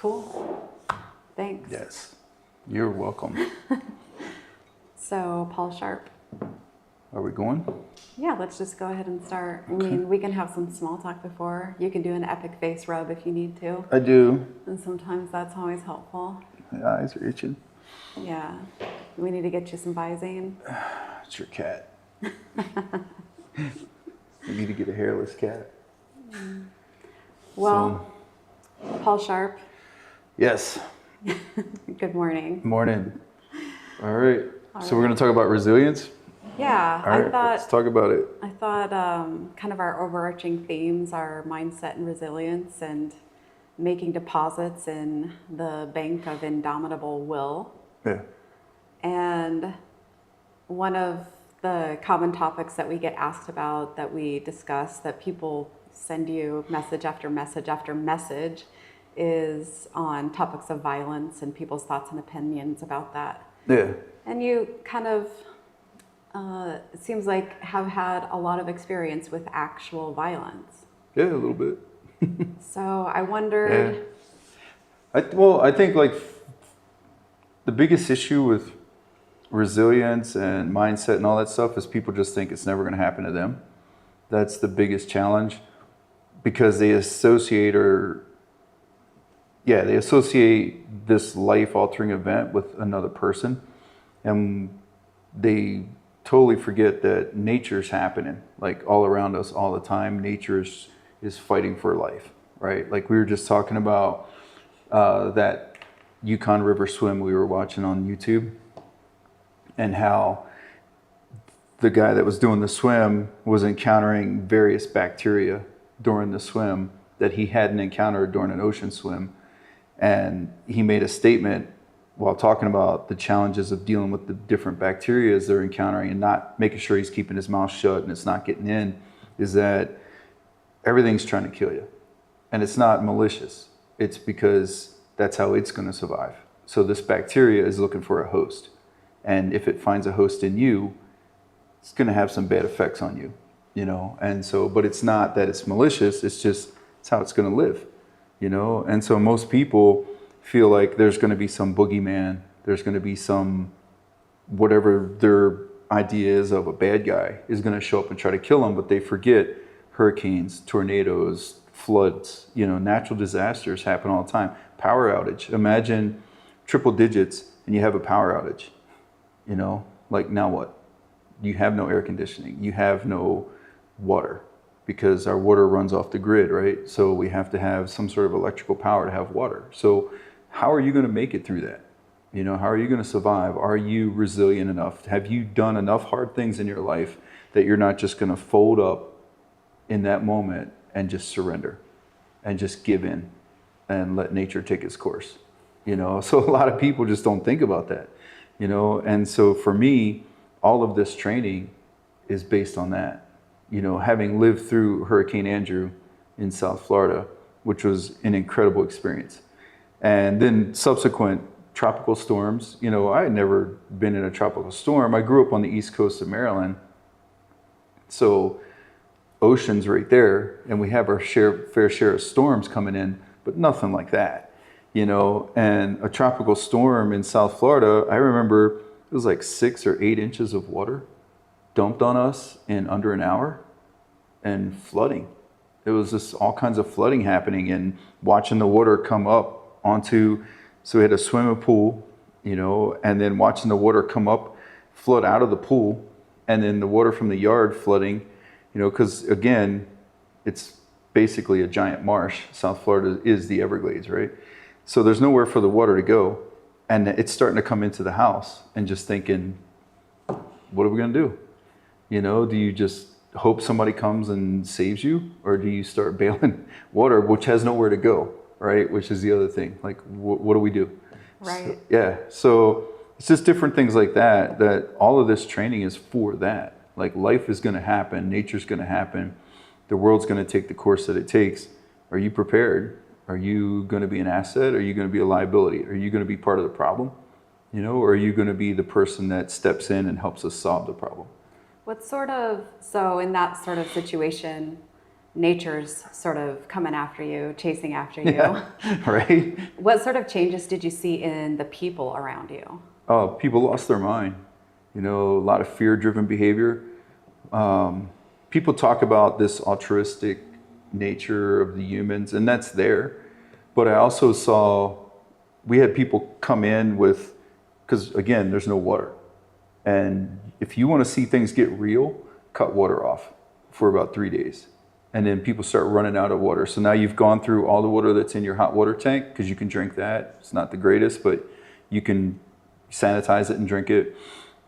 Cool. Thanks. Yes. You're welcome. So, Paul Sharp. Are we going? Yeah, let's just go ahead and start. Okay. I mean, we can have some small talk before. You can do an epic face rub if you need to. I do. And sometimes that's always helpful. My eyes are itching. Yeah. We need to get you some Visine. It's your cat. We need to get a hairless cat. Well, Paul Sharp, Yes. good morning. Morning. All right. So we're going to talk about resilience. Yeah, All right. Let's talk about it. I thought kind of our overarching themes are mindset and resilience and making deposits in the bank of indomitable will. Yeah. And one of the common topics that we get asked about, that we discuss, that people send you message after message after message, is on topics of violence and people's thoughts and opinions about that. Yeah. And you kind of, it seems like, have had a lot of experience with actual violence. Yeah, a little bit. So I wondered... Yeah. I think like the biggest issue with resilience and mindset and all that stuff is people just think it's never going to happen to them. That's the biggest challenge, because they associate this life-altering event with another person, and they totally forget that nature's happening like all around us all the time. Nature is fighting for life, right? Like we were just talking about that Yukon River swim we were watching on YouTube, and how the guy that was doing the swim was encountering various bacteria during the swim that he hadn't encountered during an ocean swim. And he made a statement while talking about the challenges of dealing with the different bacteria they're encountering and not making sure he's keeping his mouth shut and it's not getting in, is that everything's trying to kill you. And it's not malicious. It's because that's how it's going to survive. So this bacteria is looking for a host. And if it finds a host in you, it's going to have some bad effects on you, you know? And so, but it's not that it's malicious. It's just, it's how it's going to live, you know? And so most people feel like there's going to be some boogeyman. There's going to be some, whatever their idea is of a bad guy is going to show up and try to kill them. But they forget hurricanes, tornadoes, floods, you know, natural disasters happen all the time. Power outage. Imagine triple digits and you have a power outage. You know, like now what? You have no air conditioning. You have no water, because our water runs off the grid, right? So we have to have some sort of electrical power to have water. So how are you going to make it through that? You know, how are you going to survive? Are you resilient enough? Have you done enough hard things in your life that you're not just going to fold up in that moment and just surrender and just give in and let nature take its course? You know, so a lot of people just don't think about that. You know, and so for me, all of this training is based on that. You know, having lived through Hurricane Andrew in South Florida, which was an incredible experience. And then subsequent tropical storms. You know, I had never been in a tropical storm. I grew up on the East Coast of Maryland. So ocean's right there, and we have our fair share of storms coming in, but nothing like that. You know, and a tropical storm in South Florida, I remember it was like 6 or 8 inches of water dumped on us in under an hour, and flooding. It was just all kinds of flooding happening, and watching the water come up onto, so we had a swimming pool, you know, and then watching the water come up, flood out of the pool, and then the water from the yard flooding, you know, because again, it's basically a giant marsh. South Florida is the Everglades, right? So there's nowhere for the water to go, and it's starting to come into the house, and just thinking, what are we going to do? You know, do you just hope somebody comes and saves you, or do you start bailing water, which has nowhere to go, right? Which is the other thing. Like, what do we do? Right. So, yeah. So it's just different things like that, that all of this training is for that. Like, life is going to happen. Nature's going to happen. The world's going to take the course that it takes. Are you prepared? Are you going to be an asset? Are you going to be a liability? Are you going to be part of the problem? You know, or are you going to be the person that steps in and helps us solve the problem? What sort of, so in that sort of situation, nature's sort of coming after you, chasing after you. Yeah, right? What sort of changes did you see in the people around you? Oh, people lost their mind. You know, a lot of fear-driven behavior. People talk about this altruistic nature of the humans, and that's there. But I also saw we had people come in with, because again, there's no water. And if you want to see things get real, cut water off for about 3 days. And then people start running out of water. So now you've gone through all the water that's in your hot water tank, because you can drink that. It's not the greatest, but you can sanitize it and drink it.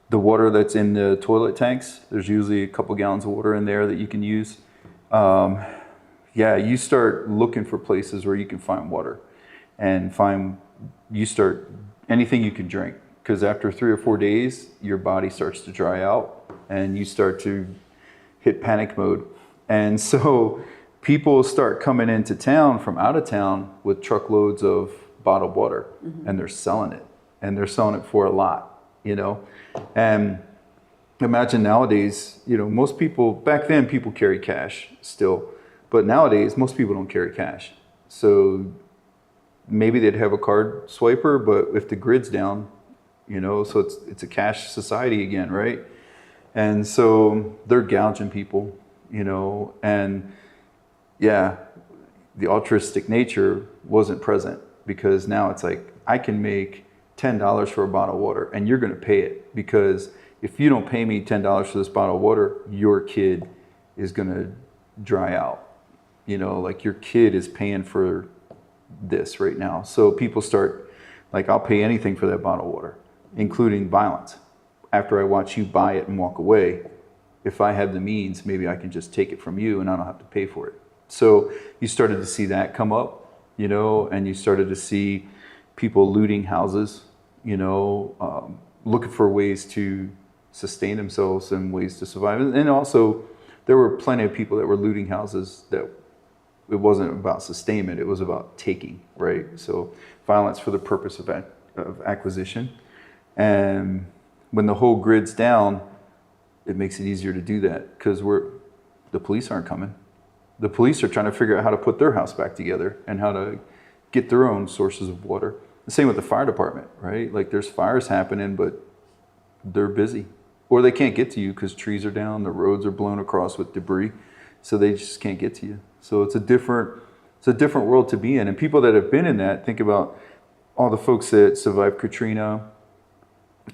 The water that's in the toilet tanks, there's usually a couple gallons of water in there that you can use. Yeah, you start looking for places where you can find water and you start anything you can drink. Because after 3 or 4 days, your body starts to dry out and you start to hit panic mode. And so people start coming into town from out of town with truckloads of bottled water, and they're selling it. And they're selling it for a lot, you know. And imagine nowadays, you know, most people, back then people carry cash still, but nowadays most people don't carry cash. So maybe they'd have a card swiper, but if the grid's down, you know, so it's a cash society again, right? And so they're gouging people, you know, and yeah, the altruistic nature wasn't present, because now it's like, I can make $10 for a bottle of water and you're going to pay it, because if you don't pay me $10 for this bottle of water, your kid is going to dry out. You know, like your kid is paying for this right now. So people start like, I'll pay anything for that bottle of water, including violence. After I watch you buy it and walk away, if I have the means, maybe I can just take it from you and I don't have to pay for it. So you started to see that come up, you know, and you started to see people looting houses, you know, looking for ways to sustain themselves and ways to survive. And also, there were plenty of people that were looting houses that it wasn't about sustainment, it was about taking, right? So violence for the purpose of acquisition. And when the whole grid's down, it makes it easier to do that, because the police aren't coming. The police are trying to figure out how to put their house back together and how to get their own sources of water. The same with the fire department, right? Like there's fires happening, but they're busy. Or they can't get to you because trees are down, the roads are blown across with debris, so they just can't get to you. So it's a different world to be in. And people that have been in that, think about all the folks that survived Katrina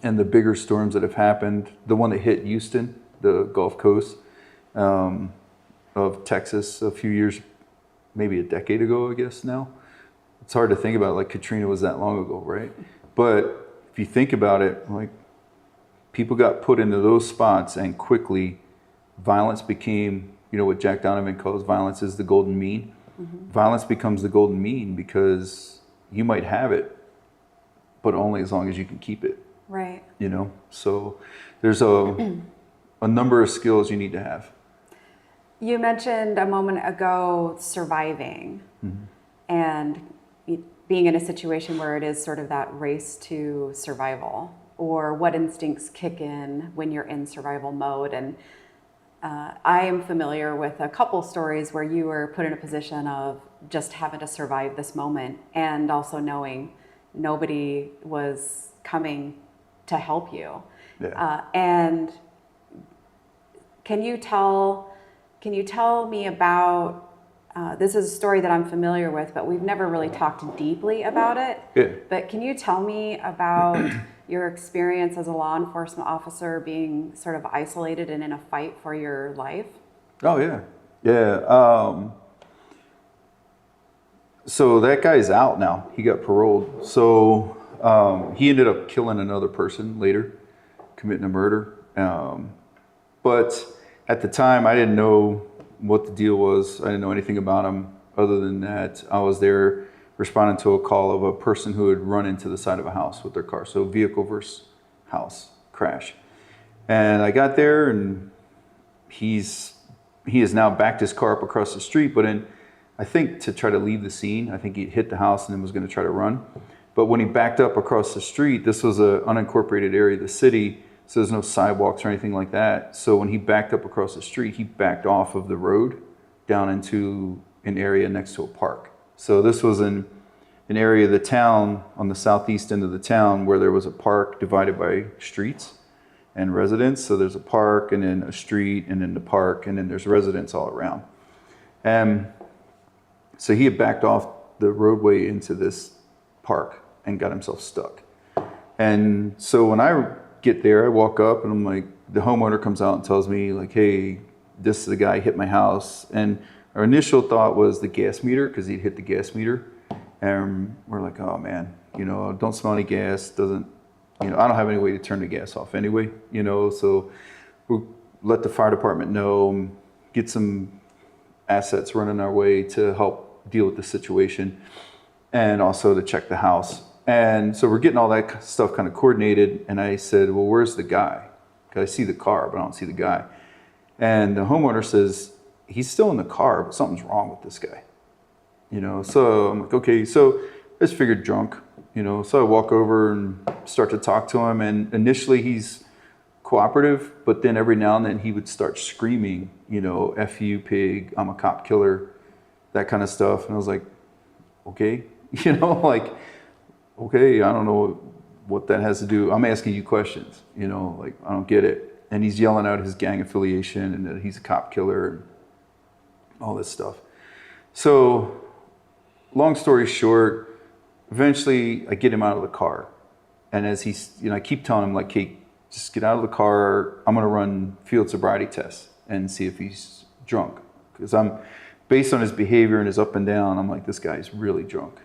and the bigger storms that have happened. The one that hit Houston, the Gulf Coast of Texas a few years, maybe a decade ago, I guess now. It's hard to think about, like Katrina was that long ago, right? But if you think about it, like people got put into those spots and quickly violence became, you know what Jack Donovan calls violence is the golden mean. Violence becomes the golden mean because you might have it, but only as long as you can keep it. Right. You know, so there's a number of skills you need to have. You mentioned a moment ago surviving and being in a situation where it is sort of that race to survival, or what instincts kick in when you're in survival mode. And I am familiar with a couple stories where you were put in a position of just having to survive this moment, and also knowing nobody was coming to help you. Yeah. And can you tell me about, this is a story that I'm familiar with, but we've never really talked deeply about it. Yeah. But can you tell me about your experience as a law enforcement officer being sort of isolated and in a fight for your life? Oh, yeah. Yeah. So that guy's out now. He got paroled. So he ended up killing another person later, committing a murder. But at the time, I didn't know what the deal was. I didn't know anything about him other than that I was there responding to a call of a person who had run into the side of a house with their car. So vehicle versus house crash. And I got there, and he has now backed his car up across the street, but I think to try to leave the scene. I think he hit the house and then was going to try to run. But when he backed up across the street, this was an unincorporated area of the city, so there's no sidewalks or anything like that. So when he backed up across the street, he backed off of the road down into an area next to a park. So this was in an area of the town, on the southeast end of the town, where there was a park divided by streets and residents. So there's a park and then a street and then the park and then there's residents all around. And so he had backed off the roadway into this park and got himself stuck. And so when I get there, I walk up and I'm like, the homeowner comes out and tells me like, hey, this is the guy hit my house. And our initial thought was the gas meter, because he'd hit the gas meter. And we're like, oh man, don't smell any gas, doesn't, I don't have any way to turn the gas off anyway, so we'll let the fire department know, get some assets running our way to help deal with the situation and also to check the house. And so we're getting all that stuff kind of coordinated. And I said, well, where's the guy? Because I see the car, but I don't see the guy. And the homeowner says, he's still in the car, but something's wrong with this guy. So I'm like, okay, so I just figured drunk, so I walk over and start to talk to him. And initially he's cooperative, but then every now and then he would start screaming, F you, pig, I'm a cop killer, that kind of stuff. And I was like, okay, okay, I don't know what that has to do. I'm asking you questions, I don't get it. And he's yelling out his gang affiliation and that he's a cop killer and all this stuff. So long story short, eventually I get him out of the car. And as he's, I keep telling him like, hey, just get out of the car. I'm going to run field sobriety tests and see if he's drunk. Because based on his behavior and his up and down, I'm like, this guy's really drunk,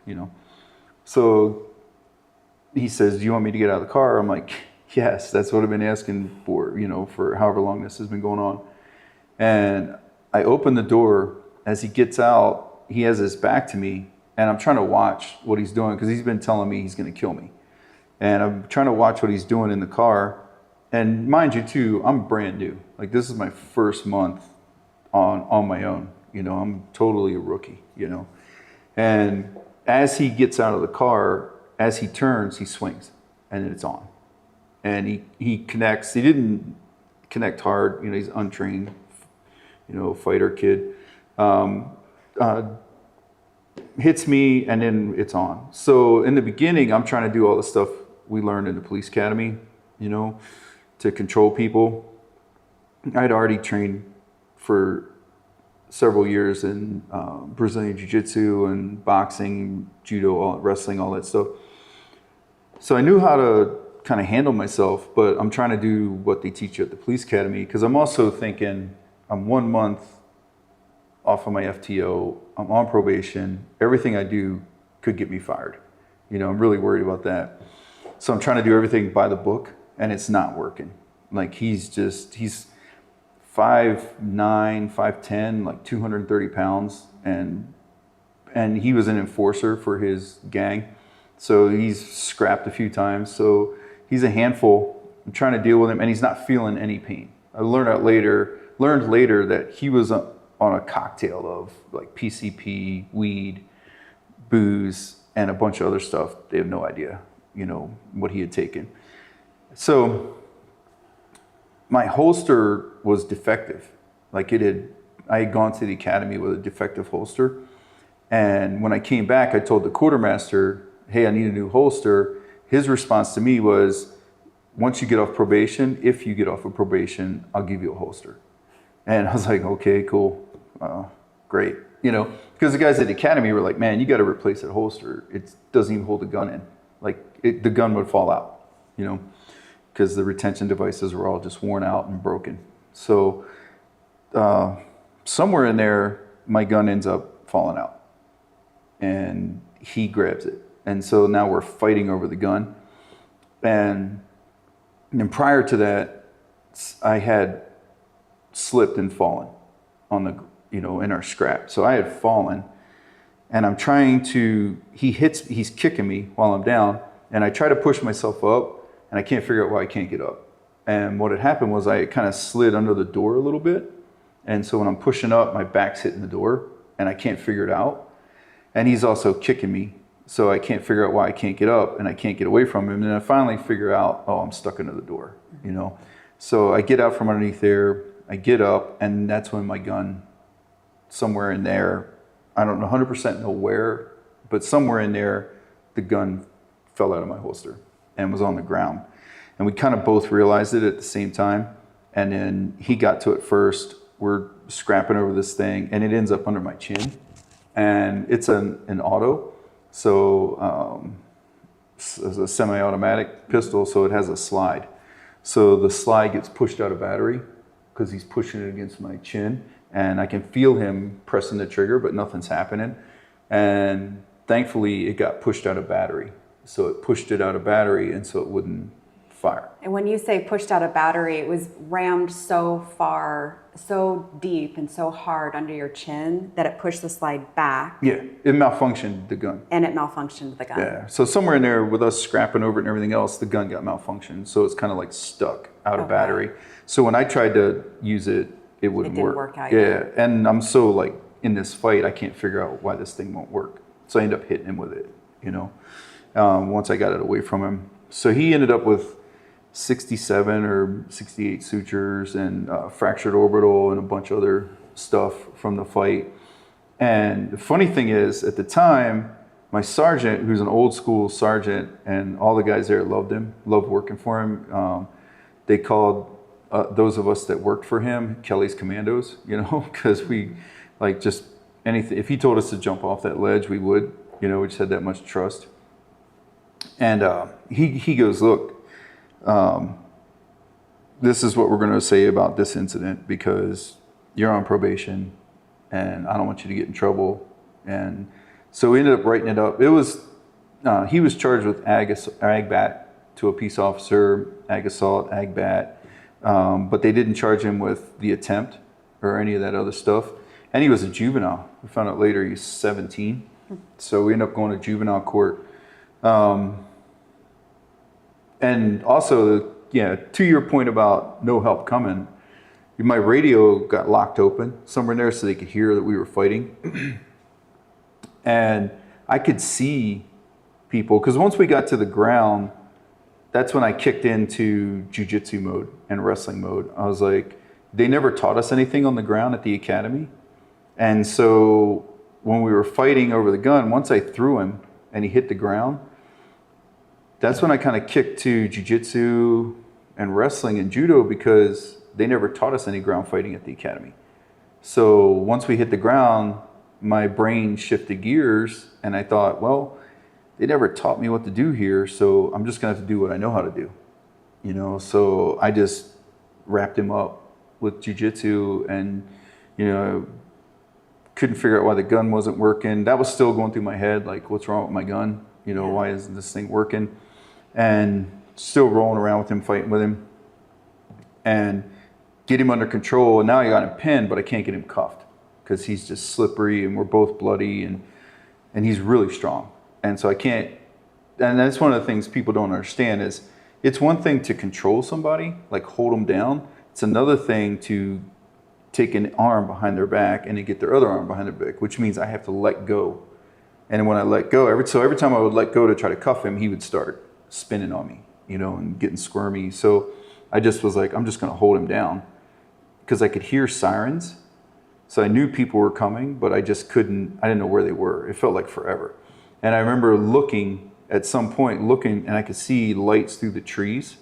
So he says, do you want me to get out of the car? I'm like, yes, that's what I've been asking for, for however long this has been going on. And I open the door. As he gets out, he has his back to me, and I'm trying to watch what he's doing because he's been telling me he's going to kill me. And I'm trying to watch what he's doing in the car. And mind you, too, I'm brand new. Like, this is my first month on my own. I'm totally a rookie, And as he gets out of the car, as he turns, he swings, and it's on. And he connects. He didn't connect hard. He's untrained, fighter kid. Hits me, and then it's on. So in the beginning, I'm trying to do all the stuff we learned in the police academy, to control people. I'd already trained for several years in Brazilian Jiu-Jitsu and boxing, judo, wrestling, all that stuff. So I knew how to kind of handle myself, but I'm trying to do what they teach you at the police academy, because I'm also thinking I'm 1 month off of my FTO, I'm on probation, everything I do could get me fired. I'm really worried about that. So I'm trying to do everything by the book, and it's not working. Like, he's 5'9", 5'10", like 230 pounds, and he was an enforcer for his gang. So he's scrapped a few times. So he's a handful. I'm trying to deal with him, and he's not feeling any pain. I learned later that he was on a cocktail of like PCP, weed, booze, and a bunch of other stuff. They have no idea, what he had taken. So my holster was defective. Like, I had gone to the academy with a defective holster. And when I came back, I told the quartermaster, hey, I need a new holster. His response to me was, once you get off probation, if you get off of probation, I'll give you a holster. And I was like, okay, cool. Great. Because the guys at the academy were like, man, you got to replace that holster. It doesn't even hold the gun in. Like, the gun would fall out, because the retention devices were all just worn out and broken. So somewhere in there, my gun ends up falling out, and he grabs it. And so now we're fighting over the gun. And then prior to that, I had slipped and fallen on the, in our scrap. So I had fallen, and I'm trying to, he's kicking me while I'm down, and I try to push myself up, and I can't figure out why I can't get up. And what had happened was I kind of slid under the door a little bit. And so when I'm pushing up, my back's hitting the door, and I can't figure it out. And he's also kicking me. So I can't figure out why I can't get up, and I can't get away from him. And then I finally figure out, oh, I'm stuck under the door, So I get out from underneath there, I get up, and that's when my gun somewhere in there, I don't know 100% know where, but somewhere in there, the gun fell out of my holster and was on the ground. And we kind of both realized it at the same time. And then he got to it first. We're scrapping over this thing, and it ends up under my chin. And it's an auto, so it's a semi-automatic pistol, so it has a slide. So the slide gets pushed out of battery because he's pushing it against my chin, and I can feel him pressing the trigger, but nothing's happening. And thankfully, it got pushed out of battery. So it pushed it out of battery, and so it wouldn't fire. And when you say pushed out of battery, it was rammed so far, so deep and so hard under your chin that it pushed the slide back. Yeah, it malfunctioned the gun. And it malfunctioned the gun. Yeah, so somewhere in there with us scrapping over it and everything else, the gun got malfunctioned. So it's kind of like stuck out of battery. So when I tried to use it, it wouldn't work. It didn't work out. Yeah, and I'm so like in this fight, I can't figure out why this thing won't work. So I end up hitting him with it, you know, once I got it away from him. So he ended up with 67 or 68 sutures and fractured orbital and a bunch of other stuff from the fight. And the funny thing is, at the time, my sergeant, who's an old school sergeant, and all the guys there loved him, loved working for him. They called those of us that worked for him Kelly's Commandos, you know, because we like just anything. If he told us to jump off that ledge, we would, you know, we just had that much trust. And he goes, look, this is what we're going to say about this incident because you're on probation and I don't want you to get in trouble. And so we ended up writing it up. It was, he was charged with ag bat to a peace officer, ag assault, ag bat, but they didn't charge him with the attempt or any of that other stuff. And he was a juvenile. We found out later he's 17. So we ended up going to juvenile court. And also, yeah, to your point about no help coming, my radio got locked open somewhere in there so they could hear that we were fighting. And I could see people, because once we got to the ground, that's when I kicked into Jiu-Jitsu mode and wrestling mode. I was like, they never taught us anything on the ground at the academy. And so when we were fighting over the gun, once I threw him and he hit the ground, that's when I kind of kicked to Jiu-Jitsu and wrestling and judo because they never taught us any ground fighting at the academy. So once we hit the ground, my brain shifted gears and I thought, well, they never taught me what to do here, so I'm just gonna have to do what I know how to do. You know, so I just wrapped him up with Jiu-Jitsu and, you know, couldn't figure out why the gun wasn't working. That was still going through my head, like, what's wrong with my gun? You know, why isn't this thing working? And still rolling around with him, fighting with him, and get him under control. And now I got him pinned, but I can't get him cuffed because he's just slippery and we're both bloody and he's really strong. And so I can't, and that's one of the things people don't understand is it's one thing to control somebody, like hold them down. It's another thing to take an arm behind their back and then get their other arm behind their back, which means I have to let go. And when I let go, every time I would let go to try to cuff him, he would start spinning on me, you know, and getting squirmy. So I just was like, I'm just going to hold him down because I could hear sirens. So I knew people were coming, but I just couldn't, I didn't know where they were. It felt like forever. And I remember looking at some point, and I could see lights through the trees.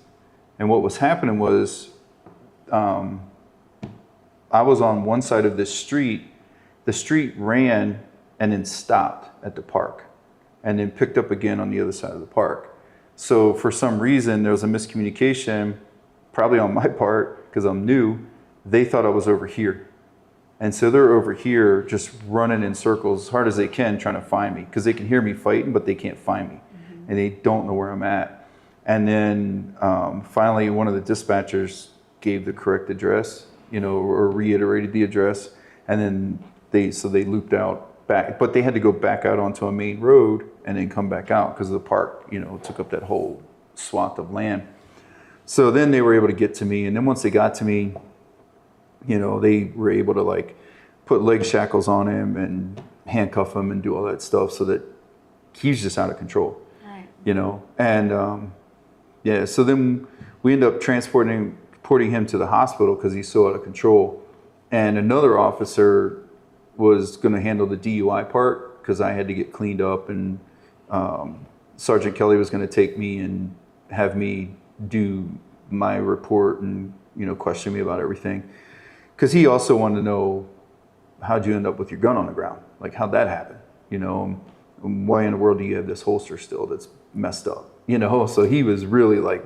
And what was happening was I was on one side of this street. The street ran and then stopped at the park and then picked up again on the other side of the park. So for some reason, there was a miscommunication, probably on my part, because I'm new. They thought I was over here. And so they're over here just running in circles as hard as they can trying to find me because they can hear me fighting, but they can't find me. Mm-hmm. And they don't know where I'm at. And then finally, one of the dispatchers gave the correct address, you know, or reiterated the address. And then they looped out back, but they had to go back out onto a main road and then come back out because the park, you know, took up that whole swath of land. So then they were able to get to me. And then once they got to me, you know, they were able to like put leg shackles on him and handcuff him and do all that stuff so that he's just out of control, right. You know? And yeah, so then we end up transporting him to the hospital because he's so out of control. And another officer was going to handle the DUI part because I had to get cleaned up, and Sergeant Kelly was going to take me and have me do my report and, you know, question me about everything. Because he also wanted to know, how'd you end up with your gun on the ground? Like, how'd that happen? You know, why in the world do you have this holster still that's messed up? You know, so he was really like,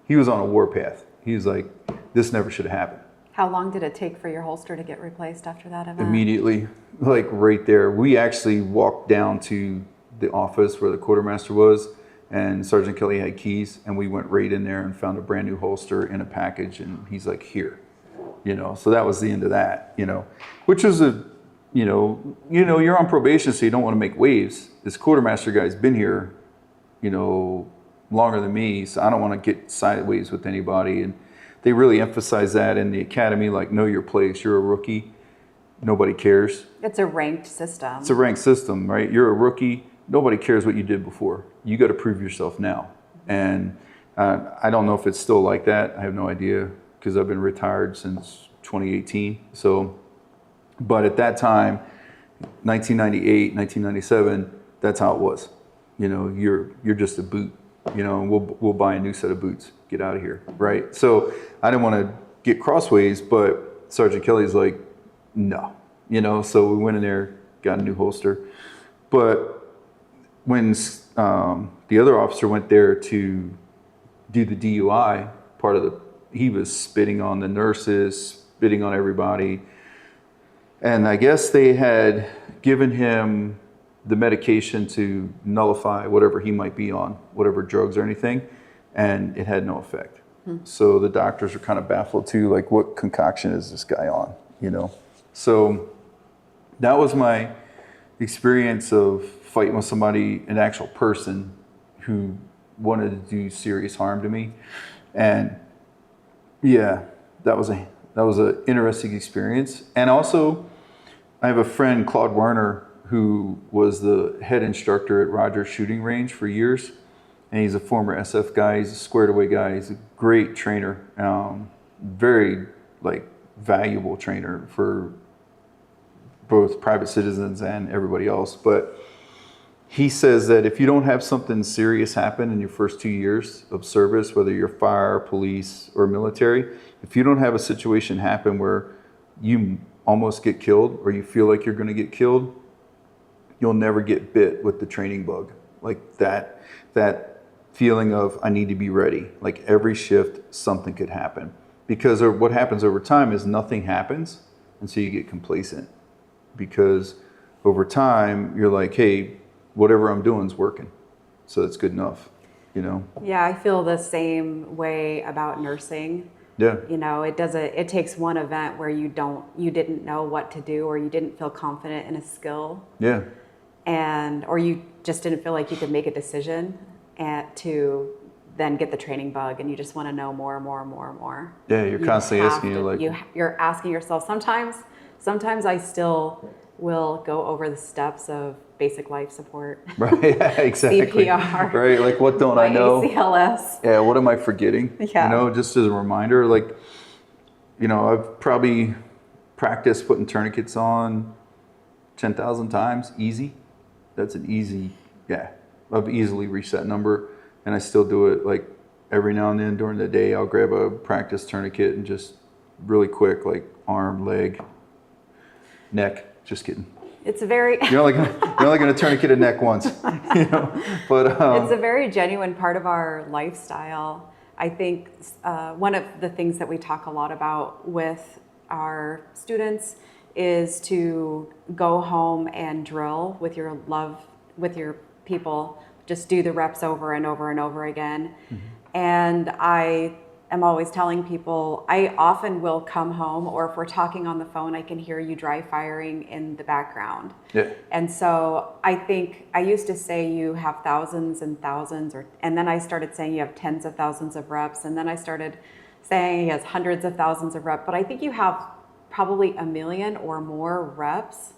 he was on a warpath. He was like, this never should have happened. How long did it take for your holster to get replaced after that event? Immediately, like right there. We actually walked down to the office where the quartermaster was, and Sergeant Kelly had keys, and we went right in there and found a brand new holster in a package, and he's like, here, you know. So that was the end of that, you know, which was a, you know, you're on probation, so you don't want to make waves. This quartermaster guy's been here, you know, longer than me, so I don't want to get sideways with anybody. And they really emphasize that in the academy, like, know your place. You're a rookie. Nobody cares. It's a ranked system. It's a ranked system, right? You're a rookie. Nobody cares what you did before. You got to prove yourself now. And I don't know if it's still like that. I have no idea, because I've been retired since 2018. So, but at that time, 1998, 1997, that's how it was. You know, you're just a boot. You know, we'll buy a new set of boots. Get out of here, right? So I didn't want to get crossways, but Sergeant Kelly's like, no, you know. So we went in there, got a new holster. But when the other officer went there to do the DUI part of the, he was spitting on the nurses, spitting on everybody, and I guess they had given him the medication to nullify whatever he might be on, whatever drugs or anything, and it had no effect. So the doctors were kind of baffled too, like, what concoction is this guy on, you know? So that was my experience of fighting with somebody, an actual person who wanted to do serious harm to me. And yeah, that was an interesting experience. And also, I have a friend, Claude Werner, who was the head instructor at Rogers Shooting Range for years. And he's a former SF guy. He's a squared away guy. He's a great trainer. Very like valuable trainer for both private citizens and everybody else. But he says that if you don't have something serious happen in your first 2 years of service, whether you're fire, police, or military, if you don't have a situation happen where you almost get killed or you feel like you're going to get killed, you'll never get bit with the training bug. Like that feeling of, I need to be ready. Like every shift, something could happen. Because what happens over time is nothing happens, and so you get complacent. Because over time, you're like, hey, whatever I'm doing is working. So that's good enough, you know? Yeah, I feel the same way about nursing. Yeah. You know, it takes one event where you didn't know what to do, or you didn't feel confident in a skill. Yeah. Or you just didn't feel like you could make a decision to then get the training bug, and you just want to know more and more and more and more. Yeah, you're constantly asking, you're asking yourself. Sometimes I still will go over the steps of basic life support. Right, yeah, exactly. CPR. Right, like what don't I know? ACLS. Yeah, what am I forgetting? Yeah. You know, just as a reminder, like, you know, I've probably practiced putting tourniquets on 10,000 times, easy. That's an easy, yeah. I've easily reached that number, and I still do it like every now and then during the day. I'll grab a practice tourniquet and just really quick, like arm, leg, neck. Just kidding. It's a very you're only going to tourniquet a neck once, you know. But it's a very genuine part of our lifestyle. I think one of the things that we talk a lot about with our students is to go home and drill with your people. Just do the reps over and over and over again. Mm-hmm. And I am always telling people, I often will come home, or if we're talking on the phone, I can hear you dry firing in the background. Yeah. And so I think I used to say you have thousands and thousands, and then I started saying you have tens of thousands of reps, and then I started saying he has hundreds of thousands of reps, but I think you have probably 1 million or more reps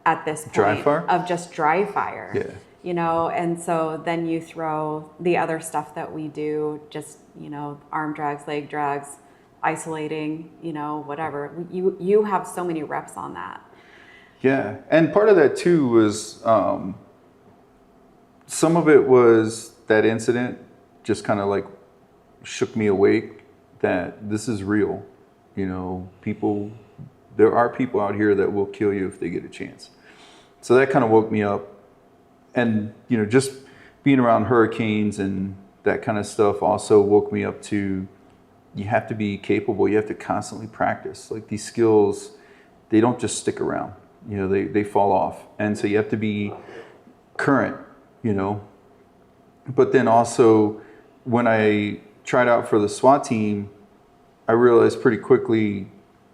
at this point dry fire? Of just dry fire. Yeah. You know, and so then you throw the other stuff that we do, just, you know, arm drags, leg drags, isolating, you know, whatever. You have so many reps on that. Yeah. And part of that too was some of it was that incident just kind of like shook me awake that this is real. You know, there are people out here that will kill you if they get a chance. So that kind of woke me up. And, you know, just being around hurricanes and that kind of stuff also woke me up to, you have to be capable. You have to constantly practice. Like these skills, they don't just stick around. You know, they fall off. And so you have to be current, you know. But then also, when I tried out for the SWAT team, I realized pretty quickly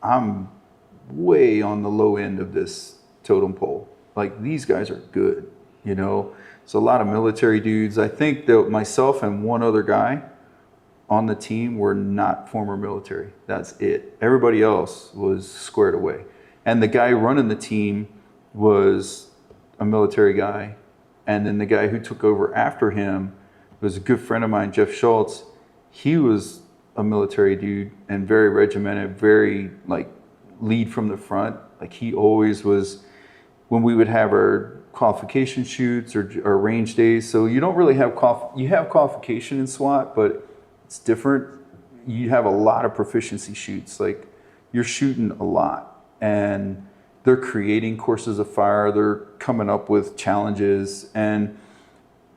I'm way on the low end of this totem pole. Like these guys are good, you know. So a lot of military dudes. I think that myself and one other guy on the team were not former military. That's it. Everybody else was squared away. And the guy running the team was a military guy. And then the guy who took over after him was a good friend of mine, Jeff Schultz. He was a military dude and very regimented, very like lead from the front. Like he always was, when we would have our qualification shoots or range days. So you don't really have you have qualification in SWAT, but it's different. You have a lot of proficiency shoots. Like you're shooting a lot, and they're creating courses of fire. They're coming up with challenges, and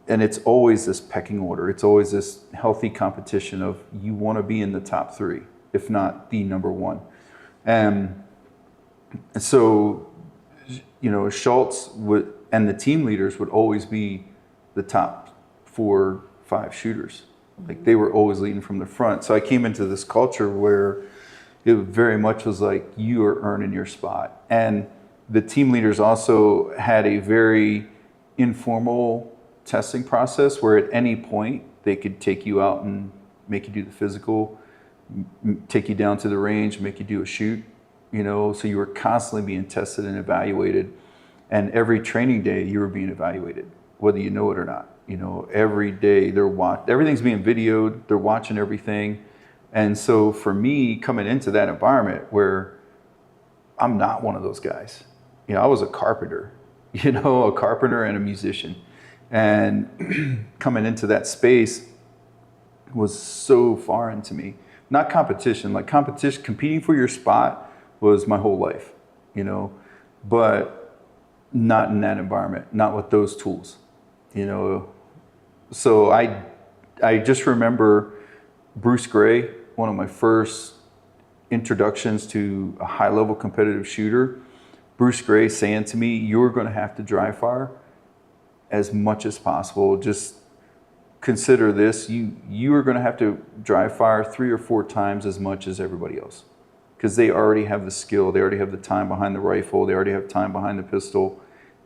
it's always this pecking order. It's always this healthy competition of you want to be in the top 3, if not the number 1. And so, you know, Schultz and the team leaders would always be the top 4, 5 shooters. Like they were always leading from the front. So I came into this culture where it very much was like you are earning your spot. And the team leaders also had a very informal testing process where at any point they could take you out and make you do the physical, take you down to the range, make you do a shoot, you know, so you were constantly being tested and evaluated. And every training day you were being evaluated, whether you know it or not. You know, every day everything's being videoed, they're watching everything. And so for me, coming into that environment where I'm not one of those guys, you know, I was a carpenter, you know, a carpenter and a musician. And coming into that space was so foreign to me. Not competition, like competition, competing for your spot was my whole life, you know, but not in that environment, not with those tools, you know. So I just remember Bruce Gray, one of my first introductions to a high-level competitive shooter, Bruce Gray saying to me, you're going to have to dry fire as much as possible. Just consider this, you are going to have to dry fire 3 or 4 times as much as everybody else, because they already have the skill, they already have the time behind the rifle, they already have time behind the pistol,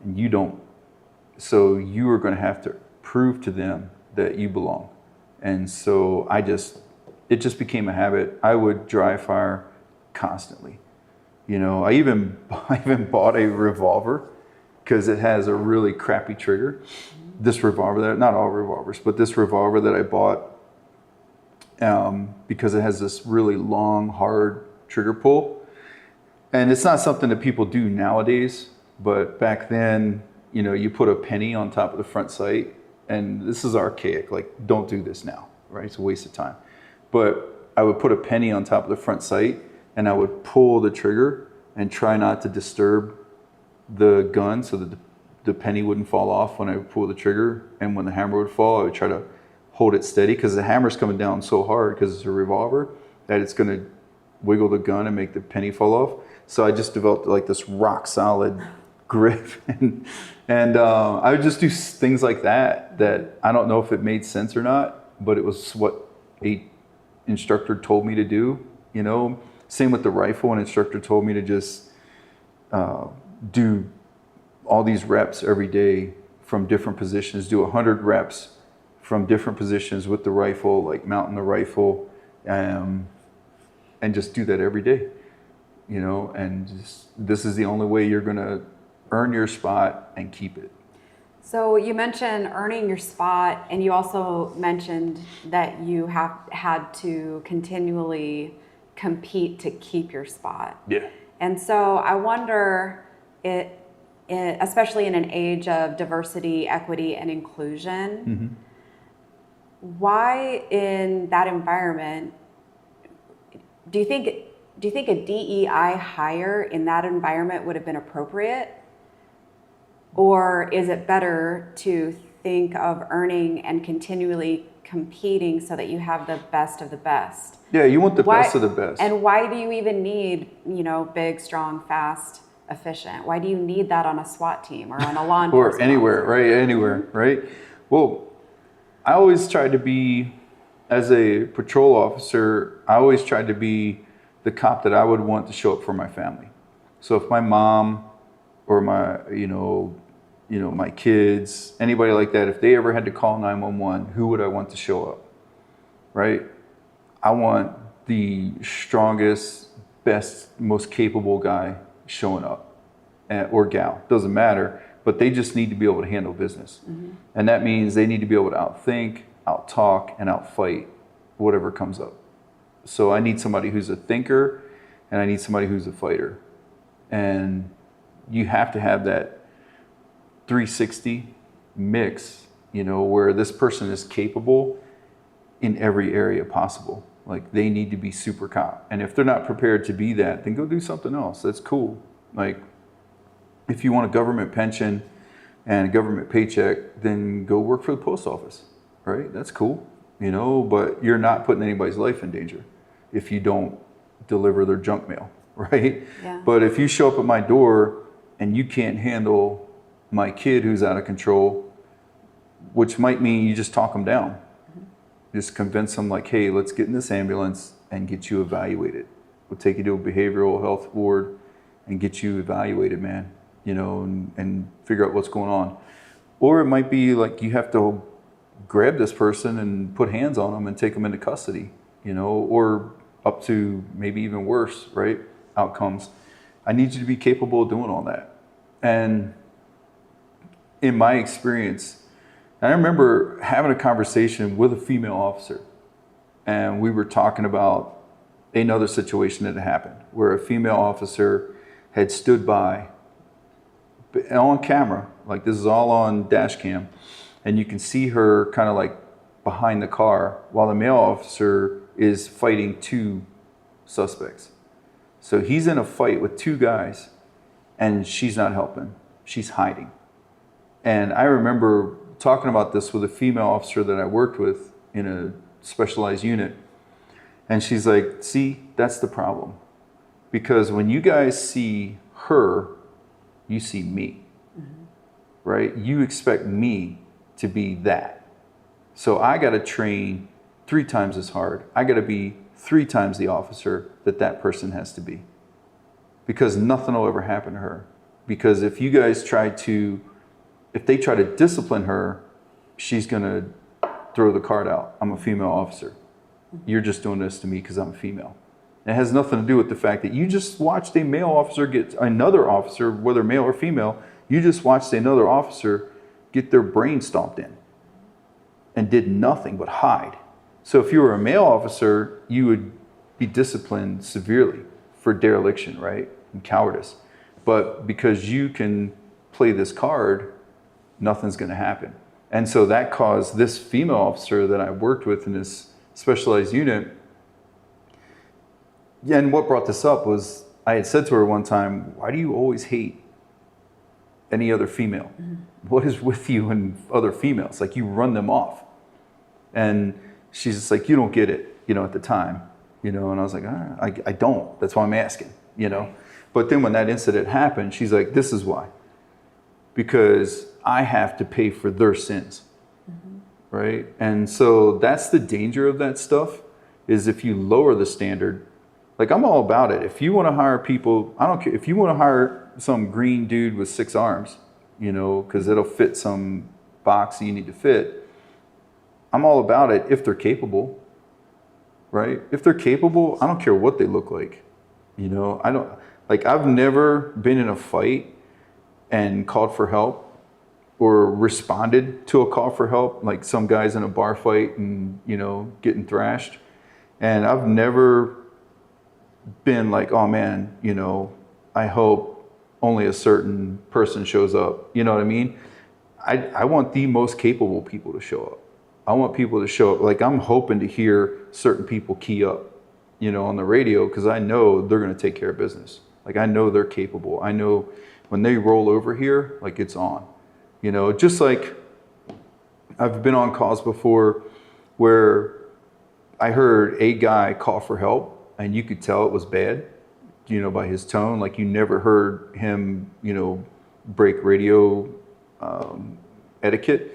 and you don't. So you are going to have to prove to them that you belong. And so it just became a habit. I would dry fire constantly. You know, I even bought a revolver because it has a really crappy trigger. This revolver, not all revolvers, but this revolver that I bought because it has this really long, hard trigger pull. And it's not something that people do nowadays, but back then, you know, you put a penny on top of the front sight, and this is archaic, like don't do this now, right? It's a waste of time. But I would put a penny on top of the front sight and I would pull the trigger and try not to disturb the gun so that the penny wouldn't fall off when I would pull the trigger. And when the hammer would fall, I would try to hold it steady because the hammer's coming down so hard because it's a revolver that it's going to wiggle the gun and make the penny fall off. So I just developed like this rock solid grip, and I would just do things like that I don't know if it made sense or not, but it was what a instructor told me to do, you know. Same with the rifle, an instructor told me to just do all these reps every day from different positions, do 100 reps from different positions with the rifle, like mounting the rifle, and just do that every day, you know. And this is the only way you're gonna earn your spot and keep it. So you mentioned earning your spot, and you also mentioned that you have had to continually compete to keep your spot. Yeah. And so I wonder especially in an age of diversity, equity, and inclusion, why in that environment do you think a DEI hire in that environment would have been appropriate? Or is it better to think of earning and continually competing so that you have the best of the best? Yeah, you want the best of the best. And why do you even need, big, strong, fast, efficient? Why do you need that on a SWAT team or on a law enforcement or anywhere, officer? right? Anywhere, right? Well, I always tried to be, as a patrol officer, I always tried to be the cop that I would want to show up for my family. So if my mom or my, my kids, anybody like that, if they ever had to call 911, who would I want to show up, right? I want the strongest, best, most capable guy showing up, or gal, doesn't matter, but they just need to be able to handle business. And that means they need to be able to outthink, outtalk, and outfight whatever comes up. So I need somebody who's a thinker, and I need somebody who's a fighter. And you have to have that 360 mix, where this person is capable in every area possible. Like, they need to be super cop. And if they're not prepared to be that, then go do something else. That's cool. Like, if you want a government pension and a government paycheck, then go work for the post office, right? That's cool, but you're not putting anybody's life in danger if you don't deliver their junk mail, right? Yeah. But if you show up at my door and you can't handle my kid who's out of control, which might mean you just talk them down. Just convince them, like, hey, let's get in this ambulance and get you evaluated. We'll take you to a behavioral health ward and get you evaluated, man, and figure out what's going on. Or it might be like you have to grab this person and put hands on them and take them into custody, or up to maybe even worse, right? Outcomes. I need you to be capable of doing all that. And in my experience, I remember having a conversation with a female officer, and we were talking about another situation that had happened where a female officer had stood by on camera, like this is all on dash cam, and you can see her kind of like behind the car while the male officer is fighting two suspects. So he's in a fight with two guys, and she's not helping. She's hiding. And I remember talking about this with a female officer that I worked with in a specialized unit. And she's like, see, that's the problem. Because when you guys see her, you see me, right? You expect me to be that. So I got to train 3 times as hard. I got to be 3 times the officer that person has to be. Because nothing will ever happen to her. Because if you guys if they try to discipline her, she's going to throw the card out. I'm a female officer. You're just doing this to me because I'm a female. It has nothing to do with the fact that you just watched a male officer get another officer, whether male or female, you just watched another officer get their brain stomped in and did nothing but hide. So if you were a male officer, you would be disciplined severely for dereliction, right? And cowardice. But because you can play this card, nothing's going to happen. And so that caused this female officer that I worked with in this specialized unit. Yeah, and what brought this up was I had said to her one time, why do you always hate any other female? What is with you and other females? Like, you run them off. And she's just like, you don't get it, at the time, and I was like, I don't. That's why I'm asking, But then when that incident happened, she's like, this is why. Because I have to pay for their sins, right? And so that's the danger of that stuff, is if you lower the standard. Like, I'm all about it. If you want to hire people, I don't care. If you want to hire some green dude with 6 arms, because it'll fit some box you need to fit, I'm all about it if they're capable, right? If they're capable, I don't care what they look like. I've never been in a fight and called for help or responded to a call for help, like some guys in a bar fight and, getting thrashed. And I've never been like, oh man, I hope only a certain person shows up. You know what I mean? I want the most capable people to show up. I want people to show up. Like, I'm hoping to hear certain people key up, you know, on the radio, because I know they're going to take care of business. Like, I know they're capable. I know when they roll over here, like, it's on. You know, just like I've been on calls before where I heard a guy call for help and you could tell it was bad, you know, by his tone. Like, you never heard him, you know, break radio etiquette.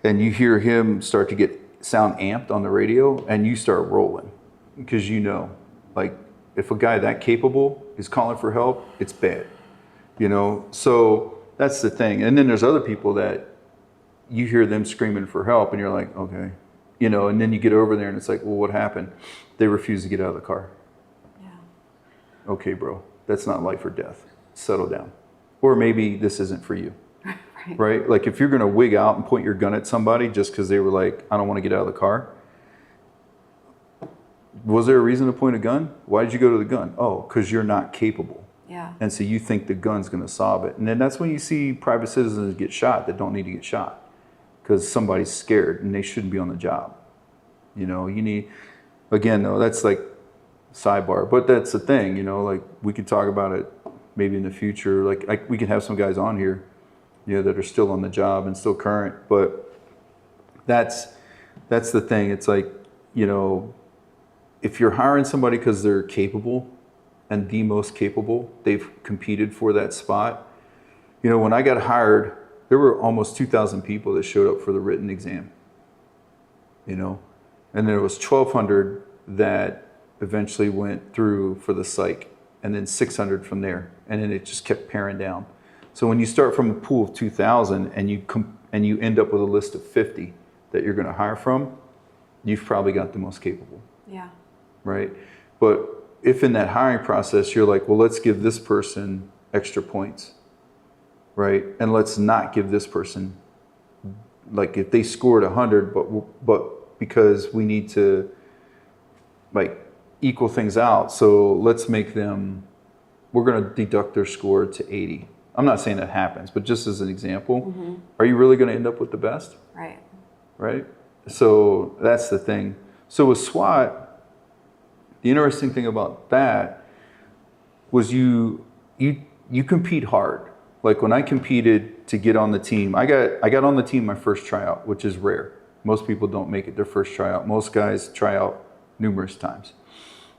And you hear him start to get sound amped on the radio and you start rolling, because you know, like, if a guy that capable is calling for help, it's bad, you know? So that's the thing. And then there's other people that you hear them screaming for help and you're like, okay, you know, and then you get over there and it's like, well, what happened? They refuse to get out of the car. Yeah. Okay, bro, that's not life or death. Settle down. Or maybe this isn't for you. Right? Like, if you're going to wig out and point your gun at somebody just because they were like, I don't want to get out of the car. Was there a reason to point a gun? Why did you go to the gun? Oh, because you're not capable. Yeah. And so you think the gun's going to solve it. And then that's when you see private citizens get shot that don't need to get shot because somebody's scared and they shouldn't be on the job. You know, you need, again, though, that's like sidebar, but that's the thing, you know, like, we could talk about it maybe in the future. Like we could have some guys on here, you know, that are still on the job and still current, but that's the thing. It's like, you know, if you're hiring somebody because they're capable and the most capable, they've competed for that spot. You know, when I got hired, there were almost 2,000 people that showed up for the written exam, you know, and there was 1,200 that eventually went through for the psych, and then 600 from there, and then it just kept paring down. So when you start from a pool of 2,000 and you end up with a list of 50 that you're going to hire from, you've probably got the most capable. Yeah. Right? But if in that hiring process you're like, well, let's give this person extra points, right? And let's not give this person, like, if they scored 100, but because we need to, like, equal things out, so let's make them, we're going to deduct their score to 80. I'm not saying that happens, but just as an example, are you really going to end up with the best? Right. Right? So that's the thing. So with SWAT, the interesting thing about that was you compete hard. Like, when I competed to get on the team, I got on the team my first tryout, which is rare. Most people don't make it their first tryout. Most guys try out numerous times.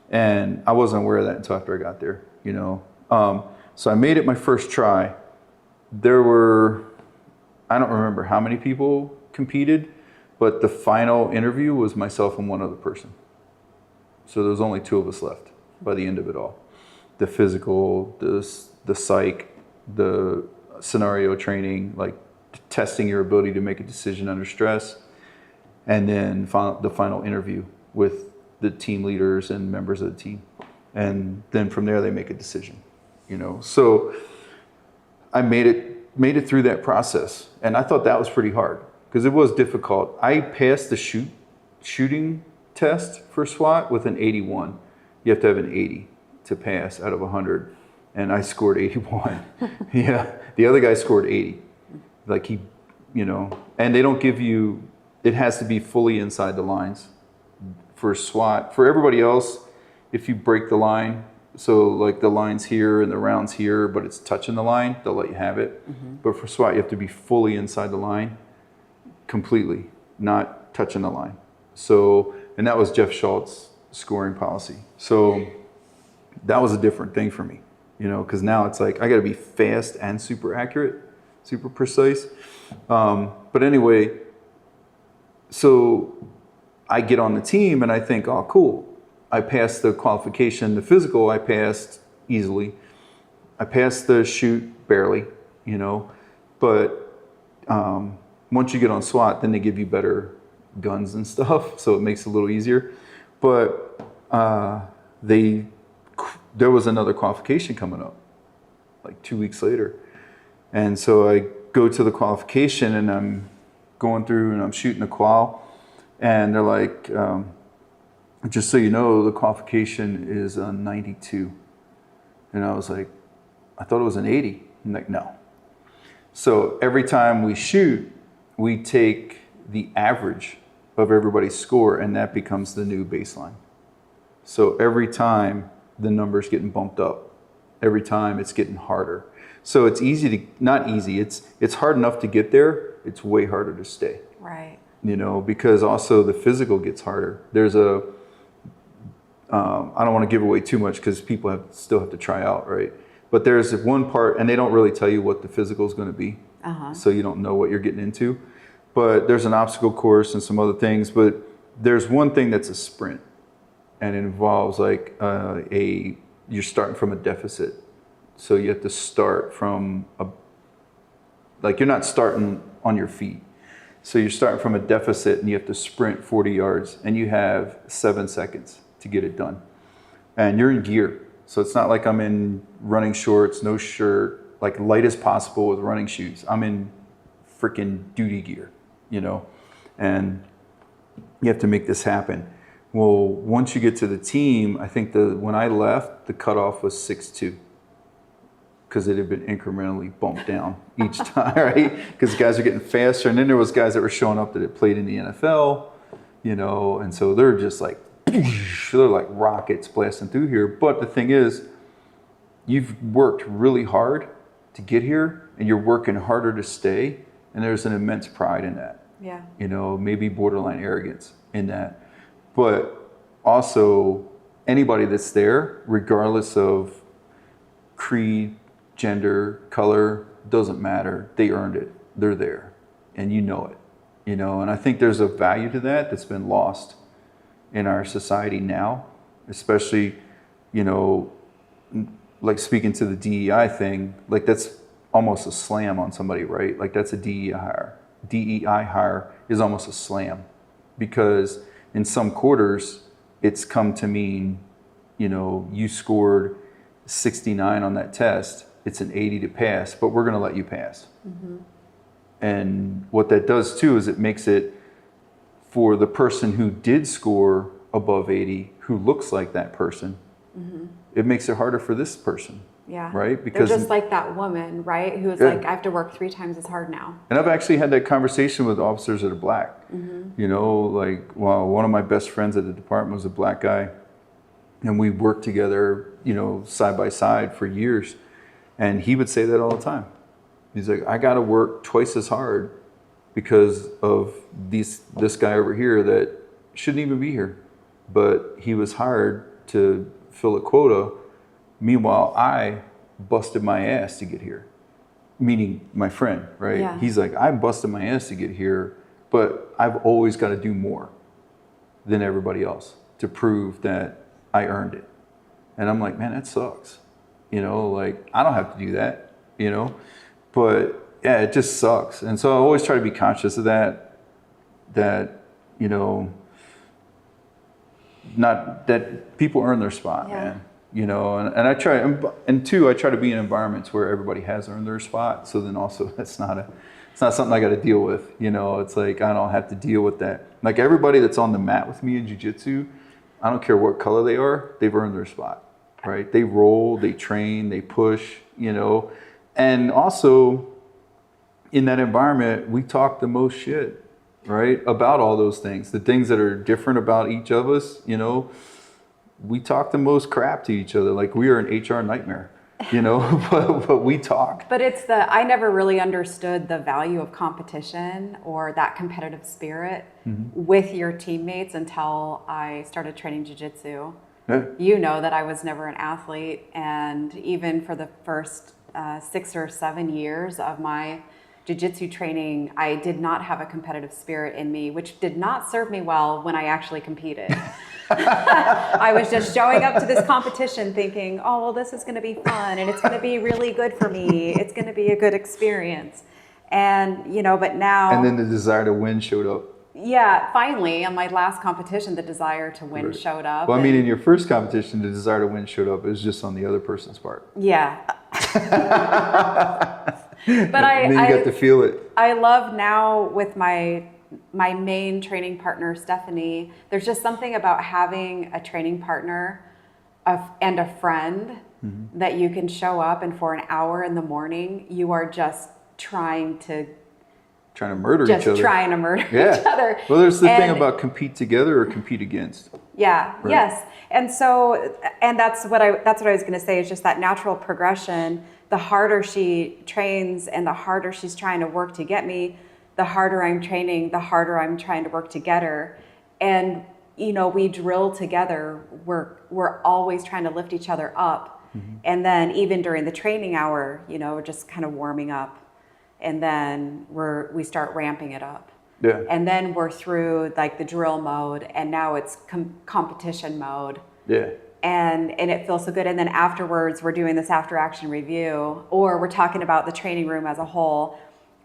And I wasn't aware of that until after I got there, you know. So I made it my first try. There were, I don't remember how many people competed, but the final interview was myself and one other person. So there was only 2 of us left by the end of it all. The physical, the psych, the scenario training, like testing your ability to make a decision under stress, and then the final interview with the team leaders and members of the team. And then from there they make a decision, you know. So I made it through that process, and I thought that was pretty hard because it was difficult. I passed the shooting test for SWAT with an 81. You have to have an 80 to pass out of 100, and I scored 81. Yeah, the other guy scored 80. Like, he, you know, and they don't give you, it has to be fully inside the lines for SWAT. For everybody else, if you break the line, so like the line's here and the round's here, but it's touching the line, they'll let you have it. But for SWAT, you have to be fully inside the line, completely, not touching the line. So, and that was Jeff Schultz's scoring policy. So that was a different thing for me, you know, because now it's like I got to be fast and super accurate, super precise. But anyway, so I get on the team and I think, oh, cool. I passed the qualification. The physical, I passed easily. I passed the shoot barely, you know. But once you get on SWAT, then they give you better guns and stuff, so it makes it a little easier. But there was another qualification coming up, like 2 weeks later. And so I go to the qualification and I'm going through and I'm shooting the qual. And they're like, just so you know, the qualification is a 92. And I was like, I thought it was an 80. I'm like, no. So every time we shoot, we take the average of everybody's score, and that becomes the new baseline. So every time the number's getting bumped up, every time it's getting harder. So it's easy to, not easy, it's hard enough to get there, it's way harder to stay. Right. You know, because also the physical gets harder. There's a, I don't want to give away too much because people still have to try out, right? But there's one part, and they don't really tell you what the physical is going to be. So you don't know what you're getting into. But there's an obstacle course and some other things. But there's one thing that's a sprint, and it involves like you're starting from a deficit. So you have to start from like you're not starting on your feet. So you're starting from a deficit, and you have to sprint 40 yards, and you have 7 seconds to get it done. And you're in gear. So it's not like I'm in running shorts, no shirt, like light as possible with running shoes. I'm in freaking duty gear, you know, and you have to make this happen. Well, once you get to the team, I think when I left, the cutoff was 6'2", because it had been incrementally bumped down each time, right? Because guys are getting faster. And then there was guys that were showing up that had played in the NFL, you know, and so they're just like, they're like rockets blasting through here. But the thing is, you've worked really hard to get here, and you're working harder to stay, and there's an immense pride in that. Yeah. You know, maybe borderline arrogance in that. But also, anybody that's there, regardless of creed, gender, color, doesn't matter. They earned it. They're there, and you know it. You know, and I think there's a value to that that's been lost in our society now, especially, you know, like speaking to the DEI thing, like that's almost a slam on somebody, right? Like that's a DEI hire. DEI hire is almost a slam, because in some quarters it's come to mean, you know, you scored 69 on that test, it's an 80 to pass, but we're going to let you pass. And what that does too is it makes it, for the person who did score above 80, who looks like that person, it makes it harder for this person. Yeah. Right? Because they're just like that woman, right? Who was like, I have to work 3 times as hard now. And I've actually had that conversation with officers that are black. You know, like, well, one of my best friends at the department was a black guy, and we worked together, you know, side by side for years. And he would say that all the time. He's like, I got to work twice as hard because of this guy over here that shouldn't even be here. But he was hired to fill a quota. Meanwhile, I busted my ass to get here. Meaning my friend, right? Yeah. He's like, I busted my ass to get here, but I've always got to do more than everybody else to prove that I earned it. And I'm like, man, that sucks. You know, like, I don't have to do that, you know? But yeah, it just sucks. And so I always try to be conscious of that, you know, not that people earn their spot, man. You know, and I try, and two, I try to be in environments where everybody has earned their spot. So then also it's not something I got to deal with. You know, it's like, I don't have to deal with that. Like everybody that's on the mat with me in jiu-jitsu, I don't care what color they are, they've earned their spot, right? They roll, they train, they push, you know. And also in that environment, we talk the most shit, right? About all those things, the things that are different about each of us, you know. We talk the most crap to each other, like we are an HR nightmare, you know, but we talk. But I never really understood the value of competition or that competitive spirit with your teammates until I started training jiu-jitsu. Yeah. You know that I was never an athlete, and even for the first 6 or 7 years of my jiu-jitsu training, I did not have a competitive spirit in me, which did not serve me well when I actually competed. I was just showing up to this competition thinking, oh, well, this is going to be fun and it's going to be really good for me. It's going to be a good experience. And, you know, but now... And then the desire to win showed up. Yeah, finally, on my last competition, the desire to win showed up. Well, I mean, in your first competition, the desire to win showed up. It was just on the other person's part. Yeah. But then you got to feel it. I love now with my main training partner, Stephanie, there's just something about having a training partner and a friend that you can show up and for an hour in the morning, you are just trying to murder each other. each other. Well, there's the thing about compete together or compete against. Yeah. Right. Yes. And so, and that's what I was going to say, is just that natural progression. The harder she trains and the harder she's trying to work to get me, the harder I'm training, the harder I'm trying to work to get her. And, you know, we drill together. We're always trying to lift each other up. And then even during the training hour, you know, we're just kind of warming up. And then we start ramping it up. Yeah. And then we're through like the drill mode, and now it's competition mode. Yeah. And it feels so good. And then afterwards, we're doing this after action review, or we're talking about the training room as a whole.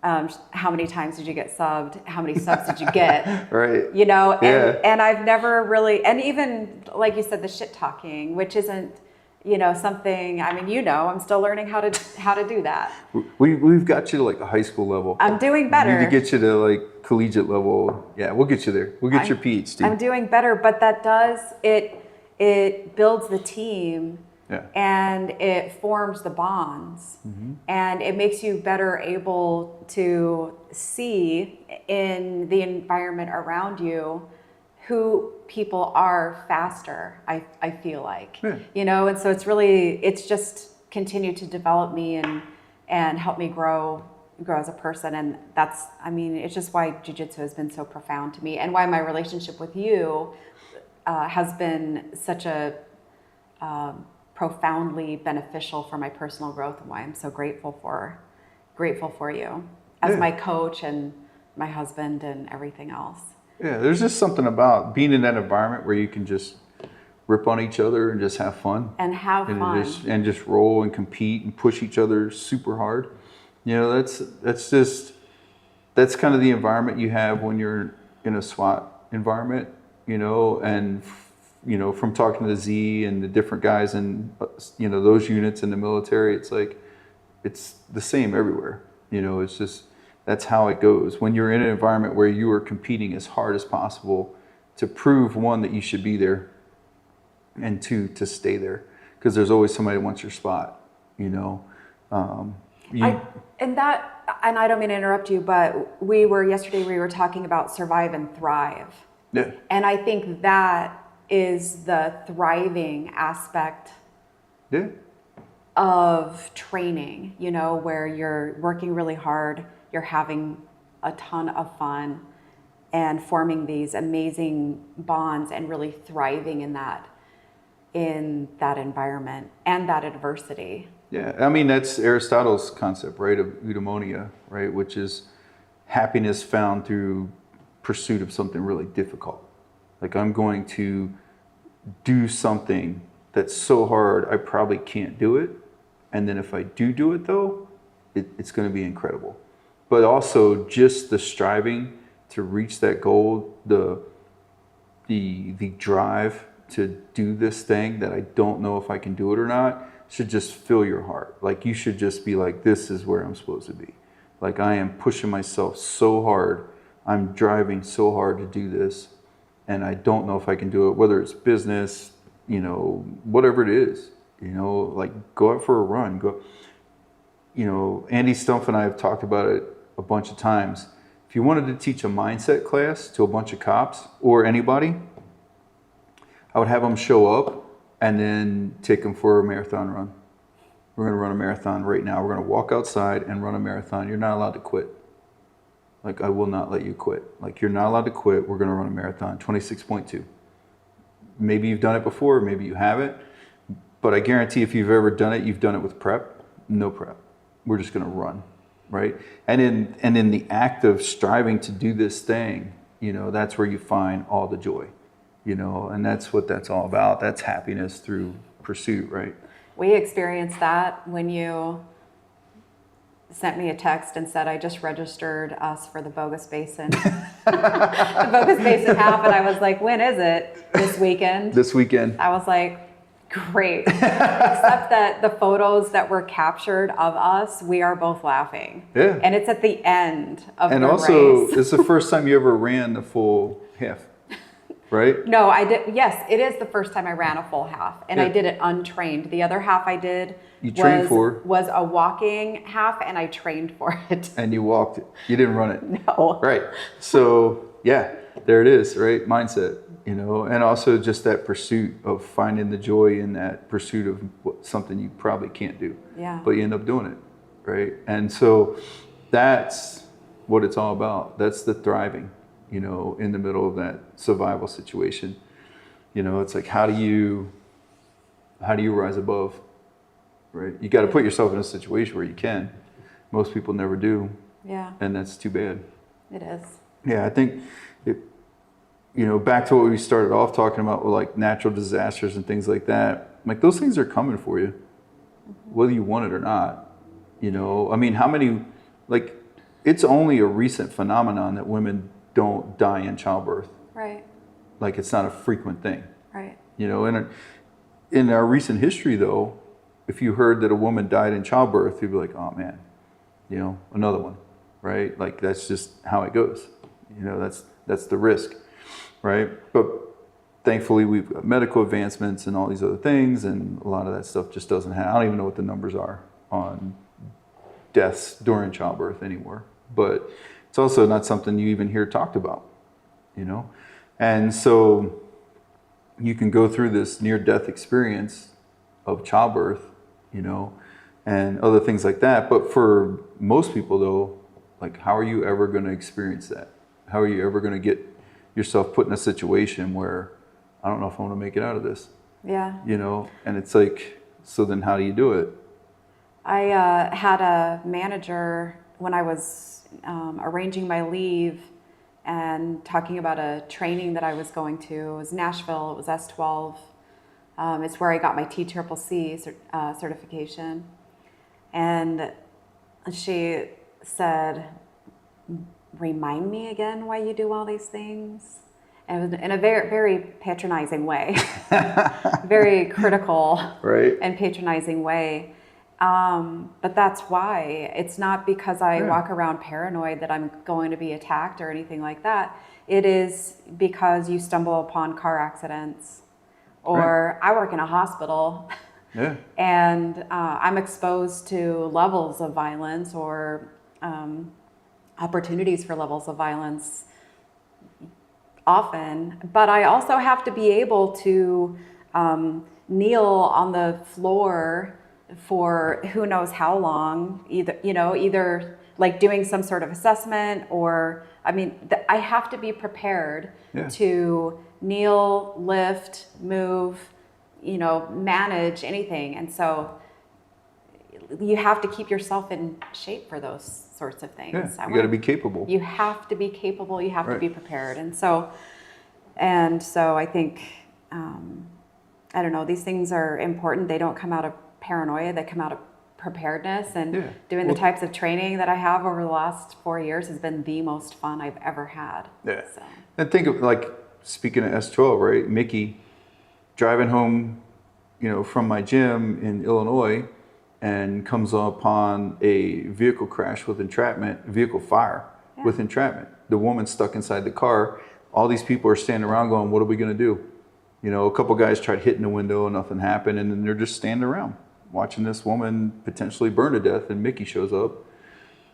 How many times did you get subbed? How many subs did you get? Right. You know, and I've never really, and even like you said, the shit talking, which isn't, you know, something, I mean, you know, I'm still learning how to do that. We've got you to like a high school level. I'm doing better. We need to get you to like collegiate level. Yeah, we'll get you there. We'll get your PhD. I'm doing better, but that does, it builds the team. Yeah. And it forms the bonds, and it makes you better able to see in the environment around you who people are faster, I feel like. Yeah. You know, and so it's just continued to develop me and help me grow as a person. And that's, I mean, it's just why Jiu-Jitsu has been so profound to me, and why my relationship with you has been such a profoundly beneficial for my personal growth, and why I'm so grateful for you as my coach and my husband and everything else. Yeah, there's just something about being in that environment where you can just rip on each other and just have fun. And have fun. Just roll and compete and push each other super hard. You know, that's kind of the environment you have when you're in a SWAT environment, you know, and you know, from talking to Z and the different guys and, you know, those units in the military, it's like, it's the same everywhere. You know, it's just, that's how it goes. When you're in an environment where you are competing as hard as possible to prove, one, that you should be there, and two, to stay there. Because there's always somebody that wants your spot, you know. And I don't mean to interrupt you, but yesterday we were talking about survive and thrive. Yeah. And I think that is the thriving aspect of training, you know, where you're working really hard, you're having a ton of fun and forming these amazing bonds and really thriving in that environment and that adversity. Yeah, I mean, that's Aristotle's concept, right, of eudaimonia, right, which is happiness found through pursuit of something really difficult. Like, I'm going to do something that's so hard I probably can't do it, and then if I do it though, it's going to be incredible. But also just the striving to reach that goal, the drive to do this thing that I don't know if I can do it or not, should just fill your heart. Like, you should just be like, this is where I'm supposed to be. Like, I am pushing myself so hard, I'm driving so hard to do this, and I don't know if I can do it, whether it's business, you know, whatever it is, you know, like, go out for a run, go, you know, Andy Stumpf and I have talked about it a bunch of times. If you wanted to teach a mindset class to a bunch of cops or anybody, I would have them show up and then take them for a marathon run. We're going to run a marathon right now. We're going to walk outside and run a marathon. You're not allowed to quit. Like, I will not let you quit. Like, you're not allowed to quit. We're going to run a marathon, 26.2. Maybe you've done it before, maybe you haven't. But I guarantee if you've ever done it, you've done it with prep. No prep. We're just going to run, right? And in the act of striving to do this thing, you know, that's where you find all the joy, you know, and that's what that's all about. That's happiness through pursuit, right? We experienced that when you sent me a text and said, I just registered us for the Bogus Basin. The Bogus Basin half, and I was like, when is it? This weekend? This weekend. I was like, great. Except that the photos that were captured of us, we are both laughing. Yeah. And it's at the end of the race. And also, it's the first time you ever ran the full half. right? No, I did. Yes, it is the first time I ran a full half, and I Yeah. did it untrained. The other half I did You trained for, was a walking half, and I trained for it. and you walked it. You didn't run it. No. Right. So yeah, there it is, right? Mindset, you know, and also just that pursuit of finding the joy in that pursuit of something you probably can't do, Yeah. but you end up doing it, right? And so that's what it's all about. That's the thriving, you know, in the middle of that survival situation. You know, it's like, how do you rise above, right? You got to put yourself in a situation where you can. Most people never do, Yeah, and that's too bad. it is. Yeah, I think, you know, back to what we started off talking about with like natural disasters and things like that, like those things are coming for you, whether you want it or not. You know, I mean, how many, like, it's only a recent phenomenon that women don't die in childbirth. Right, Like, it's not a frequent thing. right. You know, in our recent history, though, if you heard that a woman died in childbirth, you'd be like, oh man, you know, another one, right? Like, that's just how it goes. You know, that's the risk, right? But thankfully, we've got medical advancements and all these other things, and a lot of that stuff just doesn't have, I don't even know what the numbers are on deaths during childbirth anymore. But it's also not something you even hear talked about, you know? And so you can go through this near-death experience of childbirth, you know, and other things like that. But for most people, though, like, how are you ever going to experience that? How are you ever going to get yourself put in a situation where, I don't know if I want to make it out of this, Yeah. you know? And it's like, so then how do you do it? I had a manager when I was arranging my leave and talking about a training that I was going to. It was Nashville. It was S12. It's where I got my TCCC certification. And she said, remind me again why you do all these things. And it was in a very, very patronizing way, very critical, Right. and patronizing way. But that's why. It's not because I walk around paranoid that I'm going to be attacked or anything like that. It is because you stumble upon car accidents, or I work in a hospital. Yeah. And I'm exposed to levels of violence or opportunities for levels of violence often. But I also have to be able to kneel on the floor for who knows how long, either like doing some sort of assessment, or, I mean, I have to be prepared to kneel, lift, move, manage anything. And so you have to keep yourself in shape for those sorts of things. Yeah, you got to be capable. You have to be capable. You have to be prepared. And so I think, I don't know, these things are important. They don't come out of paranoia. They come out of preparedness. And doing the types of training that I have over the last 4 years has been the most fun I've ever had. Yeah. So. And think of, like, speaking of S12, right? Mickey driving home, from my gym in Illinois, and comes upon a vehicle crash with entrapment, vehicle fire with entrapment. The woman's stuck inside the car. All these people are standing around going, what are we going to do? A couple guys tried hitting the window and nothing happened. And then they're just standing around watching this woman potentially burn to death. And Mickey shows up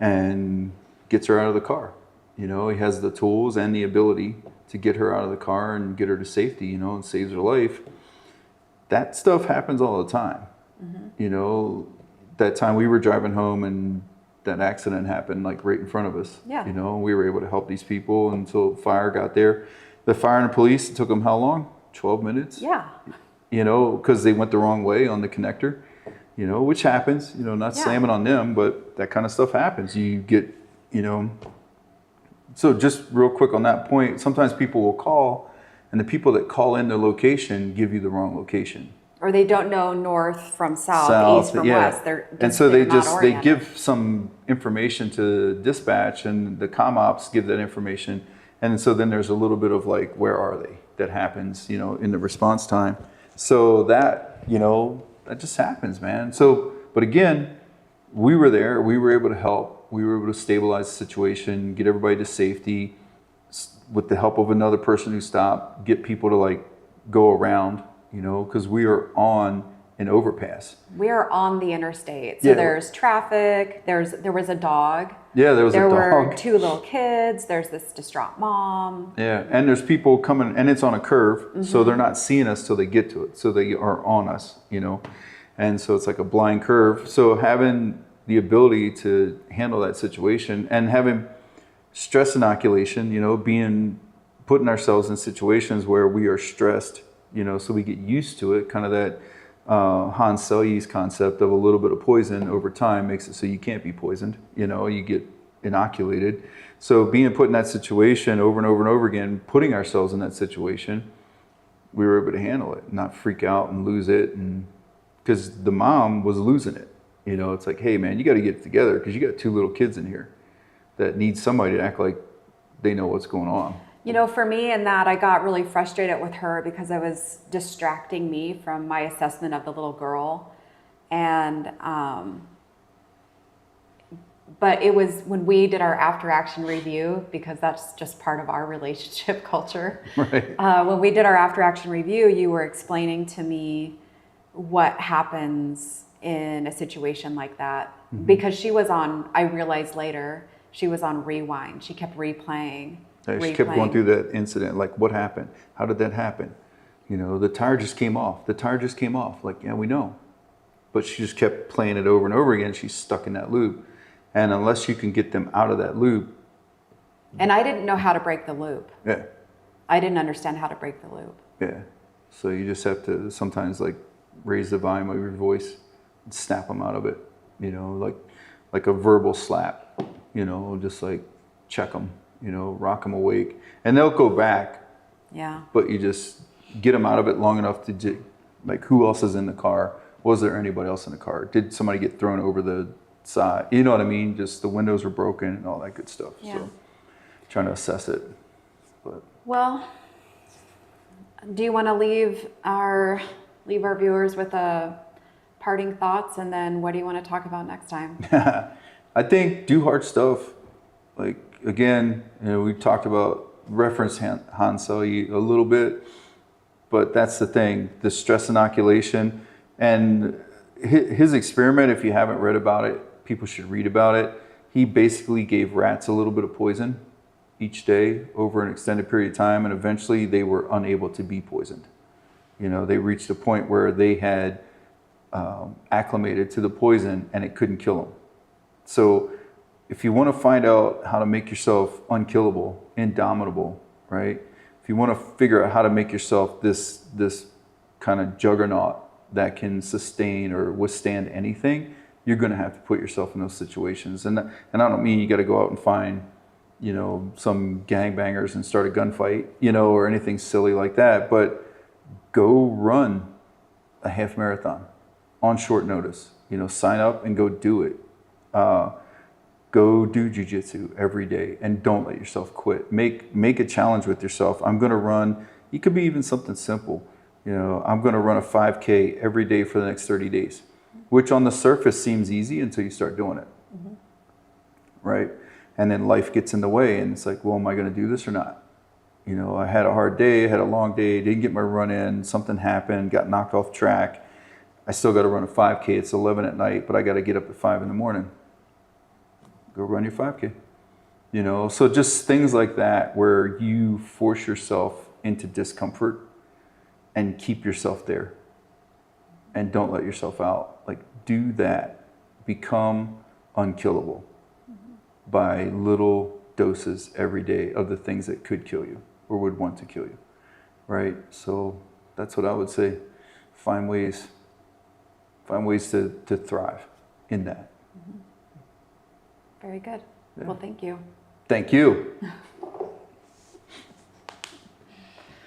and gets her out of the car. He has the tools and the ability to get her out of the car and get her to safety, and saves her life. That stuff happens all the time. Mm-hmm. That time we were driving home and that accident happened like right in front of us. Yeah. We were able to help these people until fire got there. The fire and the police, it took them how long? 12 minutes? Yeah. Because they went the wrong way on the connector, which happens, not slamming on them, but that kind of stuff happens. You get, So just real quick on that point, sometimes people will call, and the people that call in their location give you the wrong location. Or they don't know north from south, east from west. And so they give some information to dispatch, and the comm ops give that information. And so then there's a little bit of like, where are they? That happens, in the response time. So that, that just happens, man. So, but again, we were there, we were able to help. We were able to stabilize the situation, get everybody to safety, with the help of another person who stopped, get people to like go around, you know, because we are on an overpass. We are on the interstate. So Yeah. there's traffic, there was a dog. Yeah, there was a There were dog. 2 little kids, there's this distraught mom. Yeah, and there's people coming, and it's on a curve, so they're not seeing us till they get to it. So they are on us, you know, and so it's like a blind curve. So having the ability to handle that situation and having stress inoculation, you know, putting ourselves in situations where we are stressed, you know, so we get used to it. Kind of that Hans Selye's concept of a little bit of poison over time makes it so you can't be poisoned. You know, you get inoculated. So being put in that situation over and over and over again, putting ourselves in that situation, we were able to handle it, not freak out and lose it. And because the mom was losing it, you know, it's like, hey man, you got to get it together because you got 2 little kids in here that need somebody to act like they know what's going on. You know, for me in that, I got really frustrated with her because it was distracting me from my assessment of the little girl. And, but it was when we did our after action review, because that's just part of our relationship culture. Right. When we did our after action review, you were explaining to me what happens in a situation like that. Because she was on, I realized later, she was on rewind. She kept replaying. She kept going through that incident, like what happened? How did that happen? You know, the tire just came off. The tire just came off. Like, yeah, we know. But she just kept playing it over and over again. She's stuck in that loop. And unless you can get them out of that loop. And I didn't know how to break the loop. Yeah. I didn't understand how to break the loop. Yeah. So you just have to sometimes like raise the volume of your voice and snap them out of it. You know, like a verbal slap, you know, just like check them. You know, rock them awake, and they'll go back. Yeah. But you just get them out of it long enough to, like, who else is in the car? Was there anybody else in the car? Did somebody get thrown over the side? You know what I mean? Just the windows were broken and all that good stuff. Yeah. So trying to assess it. But Well, do you want to leave our viewers with a parting thoughts, and then what do you want to talk about next time? I think do hard stuff. Like, again, you know, we talked about reference Hans Selye a little bit, but that's the thing, the stress inoculation and his experiment. If you haven't read about it, people should read about it. He basically gave rats a little bit of poison each day over an extended period of time, and eventually they were unable to be poisoned. You know, they reached a point where they had acclimated to the poison and it couldn't kill them. So if you want to find out how to make yourself unkillable, indomitable, right? If you want to figure out how to make yourself this kind of juggernaut that can sustain or withstand anything, you're going to have to put yourself in those situations. And I don't mean you got to go out and find, you know, some gangbangers and start a gunfight, you know, or anything silly like that. But go run a half marathon on short notice. You know, sign up and go do it. Go do Jiu-Jitsu every day and don't let yourself quit. Make a challenge with yourself. I'm going to run, it could be even something simple. You know, I'm going to run a 5K every day for the next 30 days, which on the surface seems easy until you start doing it. Right? And then life gets in the way and it's like, well, am I going to do this or not? You know, I had a hard day, I had a long day, didn't get my run in, something happened, got knocked off track. I still got to run a 5K. It's 11 at night, but I got to get up at 5 in the morning. Go run your 5K. You know, so just things like that where you force yourself into discomfort and keep yourself there and don't let yourself out. Like, do that. Become unkillable by little doses every day of the things that could kill you or would want to kill you, right? So that's what I would say. Find ways to thrive in that. Very good. Yeah. Well, thank you. Thank you.